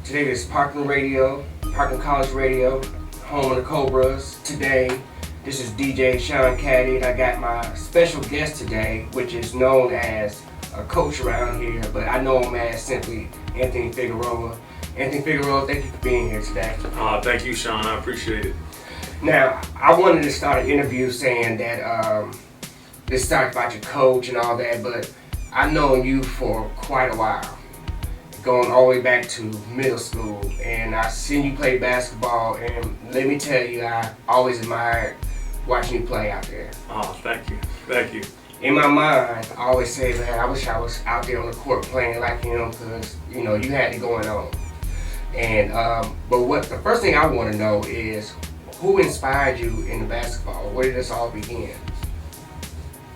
Today is Parkland Radio, Parkland College Radio, home of the Cobras. Today, this is DJ Sean Caddy, and I got my special guest today, which is known as a coach around here, but I know him as simply Anthony Figueroa. Anthony Figueroa, thank you for being here today. Thank you, Sean. I appreciate it. Now, I wanted to start an interview saying that this starts about your coach and all that, but I've known you for quite a while, going all the way back to middle school, and I've seen you play basketball, and let me tell you, I always admired watching you play out there. Oh, thank you. Thank you. In my mind, I always say, man, I wish I was out there on the court playing like him, because, you know, you had it going on. And, but the first thing I want to know is, who inspired you in the basketball? Where did this all begin?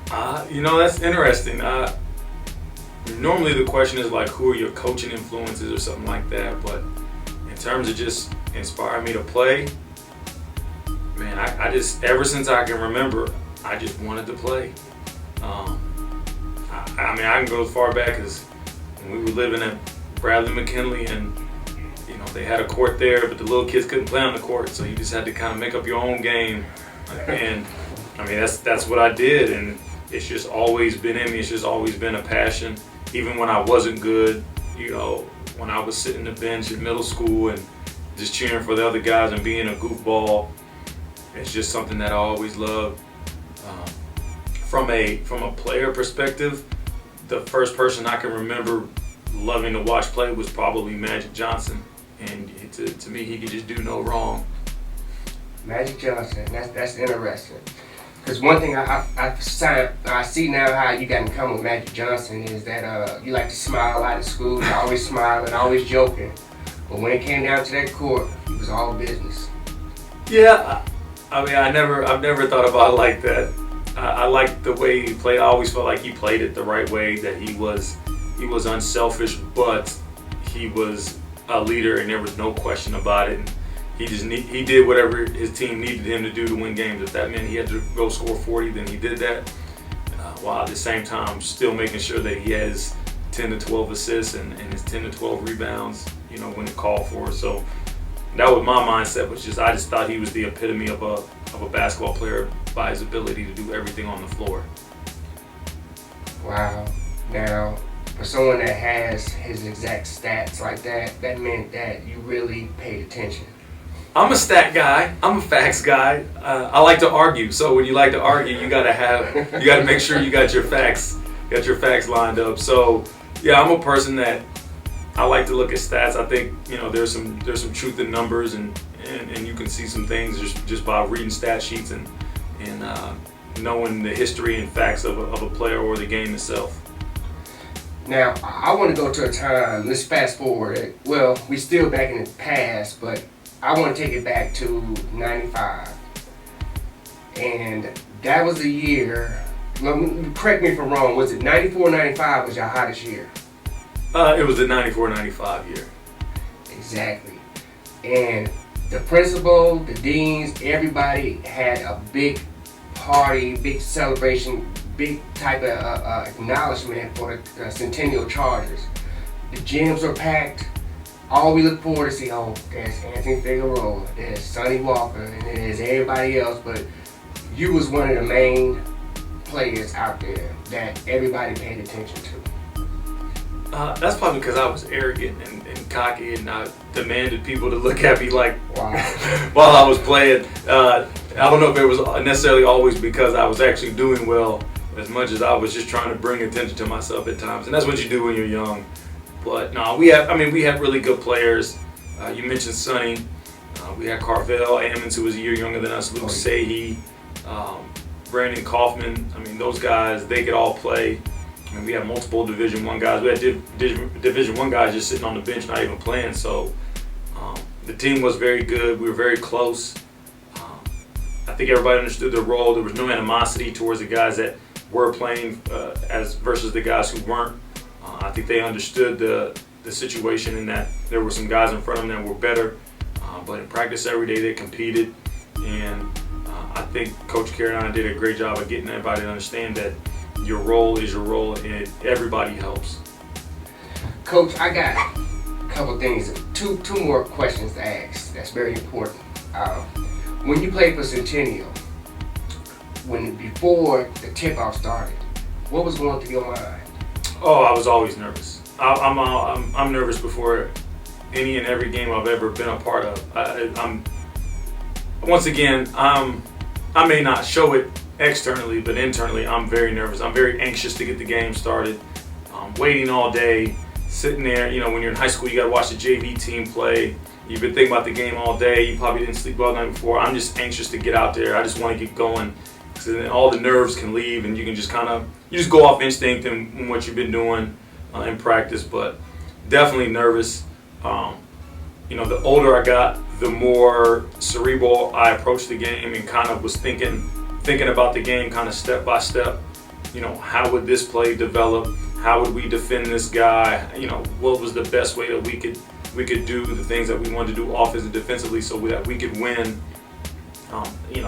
That's interesting. Normally the question is like, who are your coaching influences or something like that, but in terms of just inspiring me to play, man, I just, ever since I can remember, I just wanted to play. I can go as far back as when we were living at Bradley McKinley, and they had a court there, but the little kids couldn't play on the court, so you just had to kind of make up your own game. And that's what I did, and it's just always been in me. It's just always been a passion. Even when I wasn't good, when I was sitting the bench in middle school and just cheering for the other guys and being a goofball, it's just something that I always loved. From a player perspective, the first person I can remember loving to watch play was probably Magic Johnson. And to me, he could just do no wrong. Magic Johnson, that's interesting. Because one thing I see now how you got in common with Magic Johnson is that you like to smile out of school, you're always smiling, always joking. But when it came down to that court, it was all business. Yeah, I've never thought about it like that. I liked the way he played. I always felt like he played it the right way, that he was unselfish, but he was a leader, and there was no question about it. And he did whatever his team needed him to do to win games. If that meant he had to go score 40, then he did that. While at the same time still making sure that he has 10 to 12 assists and his 10 to 12 rebounds, when it called for. So that was my mindset. I just thought he was the epitome of a basketball player by his ability to do everything on the floor. Wow. Now, for someone that has his exact stats like that, that meant that you really paid attention. I'm a stat guy. I'm a facts guy. I like to argue. So when you like to argue, you gotta make sure you got your facts lined up. So yeah, I'm a person that I like to look at stats. I think there's some truth in numbers, and you can see some things just by reading stat sheets and knowing the history and facts of a player or the game itself. Now, I want to go to a time, let's fast forward. Well, we're still back in the past, but I want to take it back to 95. And that was the year, correct me if I'm wrong, was it 94, 95 was your hottest year? It was the 94, 95 year. Exactly. And the principal, the deans, everybody had a big party, big celebration, big type of acknowledgement for the Centennial Chargers. The gyms were packed. All we look forward to see, there's Anthony Figueroa, there's Sonny Walker, and there's everybody else, but you was one of the main players out there that everybody paid attention to. That's probably because I was arrogant and cocky, and I demanded people to look at me like, wow, while I was playing. I don't know if it was necessarily always because I was actually doing well, as much as I was just trying to bring attention to myself at times, and that's what you do when you're young. But no, we have really good players. You mentioned Sonny. We had Carvel Ammons, who was a year younger than us, Luke Sahi, Brandon Kaufman. Those guys, they could all play. We had multiple Division I guys. We had Division I guys just sitting on the bench, not even playing. So the team was very good. We were very close. I think everybody understood their role. There was no animosity towards the guys that were playing as versus the guys who weren't. I think they understood the situation, in that there were some guys in front of them that were better. But in practice every day they competed, and I think Coach Carolina did a great job of getting everybody to understand that your role is your role, and everybody helps. Coach, I got couple things, two more questions to ask. That's very important. When you played for Centennial, before the tip-off started, what was going through your mind? Oh, I was always nervous. I'm nervous before any and every game I've ever been a part of. I may not show it externally, but internally, I'm very nervous. I'm very anxious to get the game started. Waiting all day, sitting there. You know, when you're in high school, you got to watch the JV team play. You've been thinking about the game all day. You probably didn't sleep well the night before. I'm just anxious to get out there. I just want to get going. So then all the nerves can leave, and you can just you go off instinct and what you've been doing in practice. But definitely nervous. The older I got, the more cerebral I approached the game, and kind of was thinking about the game kind of step by step. How would this play develop? How would we defend this guy? What was the best way that we could do the things that we wanted to do offensively and defensively so that we could win.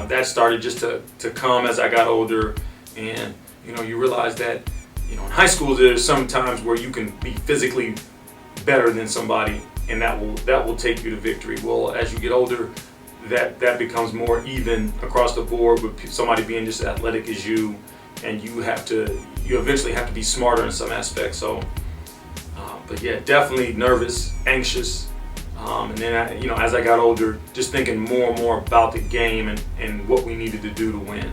That started just to come as I got older, and you realize that in high school there's some times where you can be physically better than somebody, and that will take you to victory. Well, as you get older, that becomes more even across the board with somebody being just as athletic as you, and you eventually have to be smarter in some aspects. So, but yeah, definitely nervous, anxious. And then, as I got older, just thinking more and more about the game and what we needed to do to win.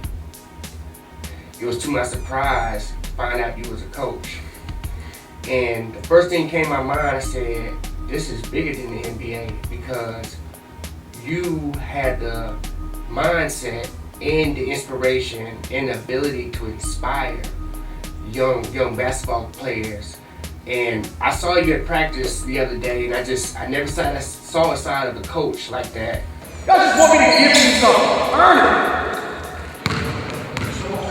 It was to my surprise to find out you was a coach. And the first thing came to my mind, I said, this is bigger than the NBA, because you had the mindset and the inspiration and the ability to inspire young basketball players. And I saw you at practice the other day, and I never saw a side of a coach like that. Y'all just want me to give you something. Earn it.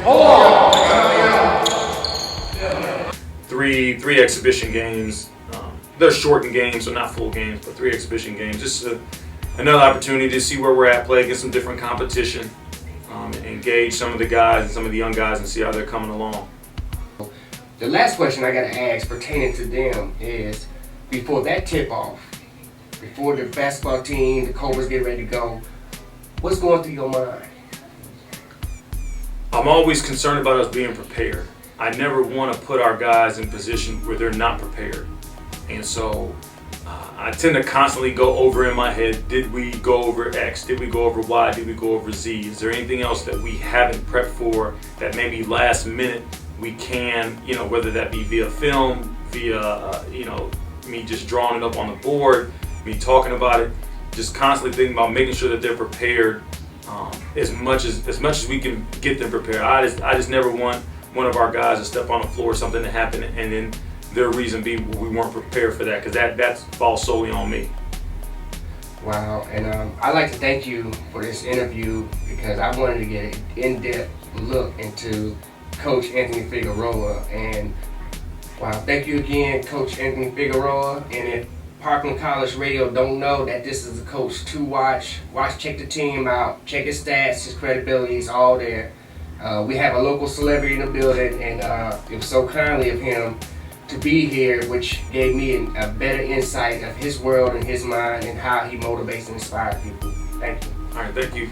Hold on. Three exhibition games. They're shortened games, so not full games, but 3 exhibition games. Just another opportunity to see where we're at, play against some different competition, engage some of the guys and some of the young guys and see how they're coming along. The last question I got to ask pertaining to them is, before that tip-off, before the basketball team, the Cobras get ready to go, what's going through your mind? I'm always concerned about us being prepared. I never want to put our guys in position where they're not prepared. And so I tend to constantly go over in my head, did we go over X? Did we go over Y? Did we go over Z? Is there anything else that we haven't prepped for that maybe last minute we can, whether that be via film, via, me just drawing it up on the board, me talking about it, just constantly thinking about making sure that they're prepared as much as we can get them prepared. I just never want one of our guys to step on the floor, something to happen, and then their reason be we weren't prepared for that, because that falls solely on me. Wow, and I'd like to thank you for this interview, because I wanted to get an in-depth look into Coach Anthony Figueroa. And wow, thank you again, Coach Anthony Figueroa. And if Parkland College Radio don't know that this is a coach to watch, check the team out, check his stats, his credibility is all there. We have a local celebrity in the building, and it was so kindly of him to be here, which gave me a better insight of his world and his mind and how he motivates and inspires people. Thank you. All right, thank you.